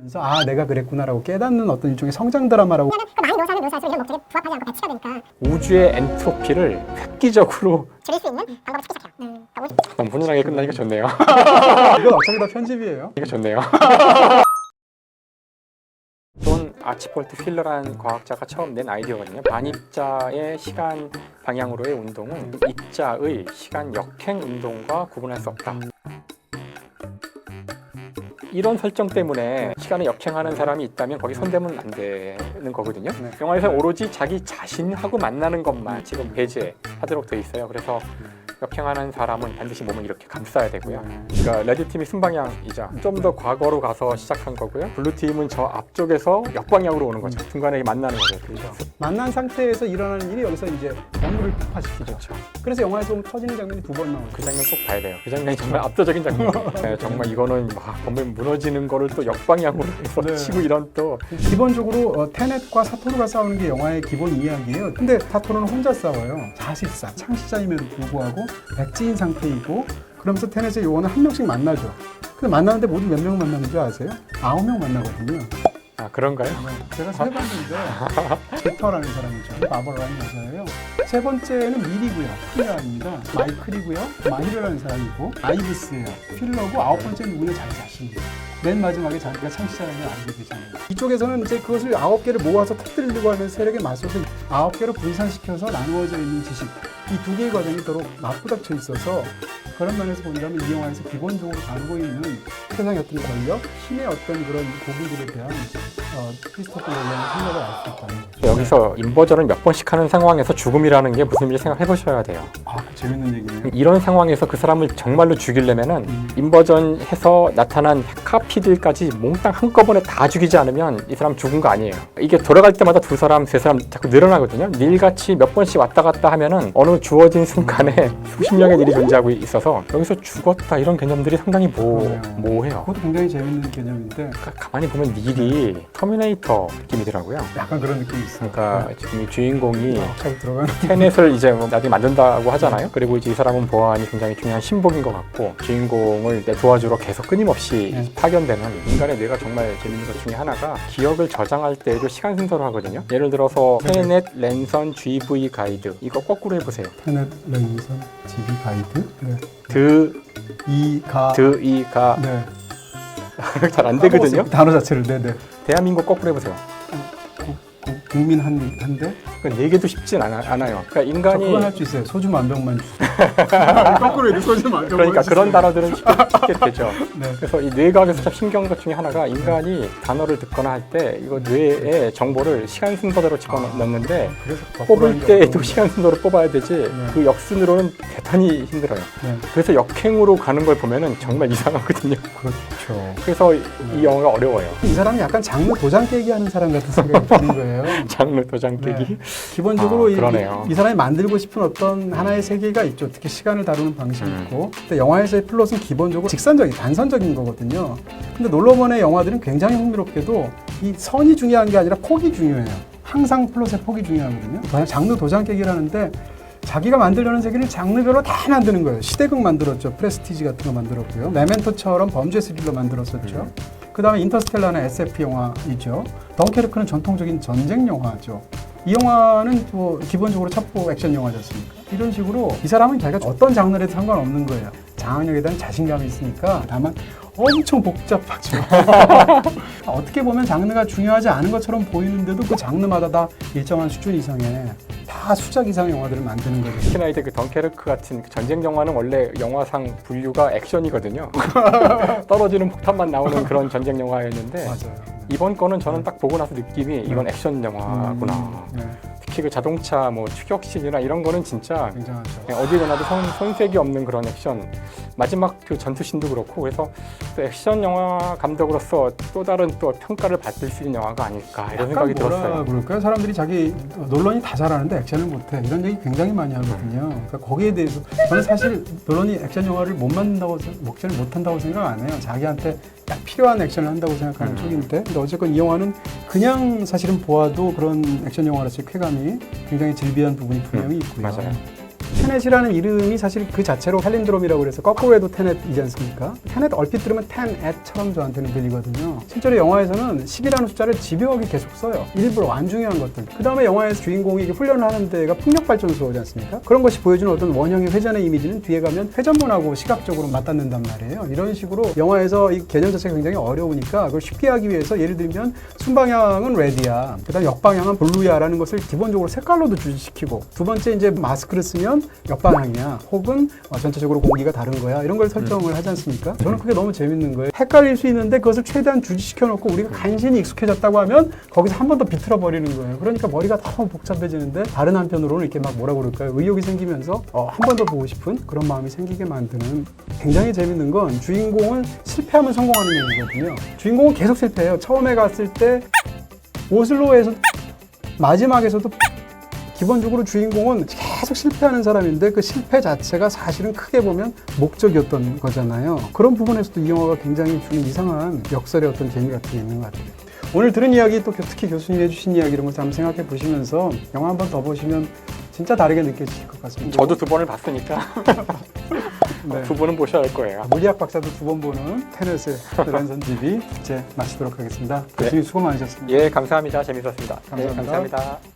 그래서 아 내가 그랬구나라고 깨닫는 어떤 일종의 성장 드라마라고. 많이 묘사하는 묘사에서 이런 목적에 부합하지 않고 배치가 되니까 우주의 엔트로피를 획기적으로 줄일 수 있는 방법을 찾기 시작해요. 너무 훈훈하게 끝나니까 좋네요. 이건 어차피 다 편집이에요. 이거 좋네요. 존 아치폴트 휠러라는 과학자가 처음 낸 아이디어거든요. 반입자의 시간 방향으로의 운동은 입자의 시간 역행 운동과 구분할 수 없다. 이런 설정 때문에 시간을 역행하는 사람이 있다면 거기 손대면 안 되는 거거든요. 네. 영화에서 오로지 자기 자신하고 만나는 것만 지금 배제하도록 돼 있어요. 그래서 역행하는 사람은 반드시 몸을 이렇게 감싸야 되고요. 그러니까 레드팀이 순방향이자 좀 더 과거로 가서 시작한 거고요. 블루팀은 저 앞쪽에서 역방향으로 오는 거죠. 중간에 만나는 거죠. 그렇죠. 만난 상태에서 일어나는 일이 여기서 이제 연구를 폭파시키죠. 그렇죠. 그래서 영화에서 보면 터지는 장면이 2번 나오죠. 그 장면 꼭 봐야 돼요. 그 장면이 정말 압도적인 장면이에요. 네, 정말 이거는 막 건물 무너지는 거를 또 역방향으로 해서 네. 치고 이런 또 기본적으로 테넷과 사토루가 싸우는 게 영화의 기본 이야기예요. 근데 사토루는 혼자 싸워요. 사실상 창시자임에도 불구하고 백지인 상태이고 그러면서 테넷의 요원은 한 명씩 만나죠. 근데 만나는데 모두 몇 명 만나는 줄 아세요? 9명 만나거든요. 아 그런가요? 제가 세 번째인데 제터라는 사람이죠. 바버라는 여자예요. 세 번째는 밀이고요. 필러입니다. 마이클이고요. 마히르라는 사람이고 아이비스예요. 필러고 아홉 번째는 누구냐 자기 자신이에요. 맨 마지막에 자기가 창시자라는 걸 알게 되잖아요. 이쪽에서는 이제 그것을 9개를 모아서 터뜨리려고 하는 세력에 맞서서 9개로 분산시켜서 나누어져 있는 지식 이 두 개의 과정이 더러 맞부닥쳐 있어서 그런 면에서 본다면 이 영화에서 기본적으로 다루고 있는 세상의 어떤 권력, 힘의 어떤 그런 부분들에 대한 크리스토퍼 놀란의 생각을 알 수 있다는 거죠. 여기서 인버전을 몇 번씩 하는 상황에서 죽음이라는 게 무슨 일인지 생각해 보셔야 돼요. 아, 재밌는 얘기네요. 이런 상황에서 그 사람을 정말로 죽이려면은 인버전해서 나타난 카피들까지 몽땅 한꺼번에 다 죽이지 않으면 이 사람 죽은 거 아니에요. 이게 돌아갈 때마다 두 사람, 세 사람 자꾸 늘어나거든요. 닐같이 몇 번씩 왔다 갔다 하면은 어느 주어진 순간에 수십 명의 닐이 존재하고 있어서 여기서 죽었다 이런 개념들이 상당히 모호해요. 그것도 굉장히 재밌는 개념인데 가만히 보면 닐이 터미네이터 느낌이더라고요. 약간 그런 느낌이 있어요. 그러니까 지금 이 주인공이 잘 들어가는 테넷을 이제 나중에 만든다고 하잖아요. 그리고 이제 이 사람은 보안이 굉장히 중요한 신복인 것 같고 주인공을 도와주러 계속 끊임없이 파견되는 인간의 뇌가 정말 재밌는 것 중에 하나가 기억을 저장할 때에도 시간 순서로 하거든요. 예를 들어서 테넷 랜선 GV 가이드 이거 거꾸로 해보세요. 테넷 랜선 GB 가이드 네. 이가 네. 잘 안 되거든요. 단어 자체를 네네. 대한민국 거꾸로 해보세요. 국민 한대? 네 개도 쉽진 않아요. 그러니까 인간이 그건 할 수 있어요. 소주 만병만 주세요. 거꾸로 해도 소주 만병만 그러니까 주세요. 그런 단어들은 쉽게 되죠. 네. 그래서 이 뇌과학에서 참 신기한 것 중에 하나가 인간이 단어를 듣거나 할 때 이거 뇌에 정보를 시간 순서대로 집어넣는데 그래서 뽑을 때에도 시간 순서로 뽑아야 되지 그 역순으로는 대단히 힘들어요. 네. 그래서 역행으로 가는 걸 보면은 정말 이상하거든요. 그렇죠. 그래서 이 영화가 어려워요. 이 사람이 약간 장르 도장 깨기 하는 사람 같은 생각이 드는 거예요. 장르 도장 깨기. 네. 기본적으로 그러네요. 이 사람이 만들고 싶은 어떤 하나의 세계가 있죠. 특히 시간을 다루는 방식이 있고. 근데 영화에서의 플롯은 기본적으로 직선적인, 단선적인 거거든요. 근데 놀러번의 영화들은 굉장히 흥미롭게도 이 선이 중요한 게 아니라 폭이 중요해요. 항상 플롯의 폭이 중요하거든요. 만약 장르 도장 깨기를 하는데 자기가 만들려는 세계를 장르별로 다 만드는 거예요. 시대극 만들었죠. 프레스티지 같은 거 만들었고요. 메멘토처럼 범죄 스릴러 만들었었죠. 그 다음에 인터스텔라는 SF 영화이죠. 덩케르크는 전통적인 전쟁 영화죠. 이 영화는 뭐 기본적으로 첩보 액션 영화지 않습니까? 이런 식으로 이 사람은 자기가 어떤 장르에도 상관없는 거예요. 장악력에 대한 자신감이 있으니까. 다만 엄청 복잡하죠. 어떻게 보면 장르가 중요하지 않은 것처럼 보이는데도 그 장르마다 다 일정한 수준 이상의 다 수작 이상의 영화들을 만드는 거죠. 특히나 이제 그 덩케르크 같은 전쟁 영화는 원래 영화상 분류가 액션이거든요. 떨어지는 폭탄만 나오는 그런 전쟁 영화였는데 맞아요. 이번 거는 저는 딱 보고 나서 느낌이 이건 액션 영화구나. 네. 특히 그 자동차 뭐 추격신이나 이런 거는 진짜 굉장하죠. 그냥 어디 가나도 손색이 없는 그런 액션. 마지막 그 전투신도 그렇고 그래서 또 액션 영화 감독으로서 또 다른 또 평가를 받을 수 있는 영화가 아닐까 이런 생각이 들었어요. 그럴까요? 사람들이 자기 노런이 다 잘하는데 액션을 못해 이런 얘기 굉장히 많이 하거든요. 그러니까 거기에 대해서 저는 사실 노런이 액션 영화를 못 만든다고 액션을 못 한다고 생각 안 해요. 자기한테 딱 필요한 액션을 한다고 생각하는 쪽인데 근데 어쨌건 이 영화는 그냥 사실은 보아도 그런 액션 영화로서의 쾌감이 굉장히 즐비한 부분이 분명히 있고요. 맞아요. 테넷이라는 이름이 사실 그 자체로 팔린드롬이라고 그래서 거꾸로 해도 테넷이지 않습니까? 테넷 얼핏 들으면 텐앳처럼 저한테는 들리거든요. 실제로 영화에서는 10이라는 숫자를 집요하게 계속 써요. 일부러 안 중요한 것들. 그 다음에 영화에서 주인공이 이게 훈련을 하는 데가 풍력발전소지 않습니까? 그런 것이 보여주는 어떤 원형의 회전의 이미지는 뒤에 가면 회전문하고 시각적으로 맞닿는단 말이에요. 이런 식으로 영화에서 이 개념 자체가 굉장히 어려우니까 그걸 쉽게 하기 위해서 예를 들면 순방향은 레드야, 그 다음 역방향은 블루야라는 것을 기본적으로 색깔로도 주시키고, 두 번째 이제 마스크를 쓰면 역방향이야, 혹은 전체적으로 공기가 다른 거야, 이런 걸 설정을 하지 않습니까? 저는 그게 너무 재밌는 거예요. 헷갈릴 수 있는데 그것을 최대한 주지시켜 놓고 우리가 간신히 익숙해졌다고 하면 거기서 한 번 더 비틀어 버리는 거예요. 그러니까 머리가 너무 복잡해지는데, 다른 한편으로는 이렇게 막 뭐라 그럴까요? 의욕이 생기면서 한 번 더 보고 싶은 그런 마음이 생기게 만드는. 굉장히 재밌는 건 주인공은 실패하면 성공하는 얘기거든요. 주인공은 계속 실패해요. 처음에 갔을 때 오슬로에서, 마지막에서도 기본적으로 주인공은 계속 실패하는 사람인데 그 실패 자체가 사실은 크게 보면 목적이었던 거잖아요. 그런 부분에서도 이 영화가 굉장히 주는 이상한 역설의 어떤 재미 같은 게 있는 것 같아요. 오늘 들은 이야기, 또 특히 교수님이 해주신 이야기, 이런 것을 한번 생각해 보시면서 영화 한 번 더 보시면 진짜 다르게 느껴지실 것 같습니다. 저도 2번을 봤으니까 네. 2번은 보셔야 할 거예요. 물리학 박사도 2번 보는 테넷의 란선집이 이제 마치도록 하겠습니다. 네. 교수님 수고 많으셨습니다. 예, 감사합니다. 재밌었습니다. 감사합니다. 네, 감사합니다.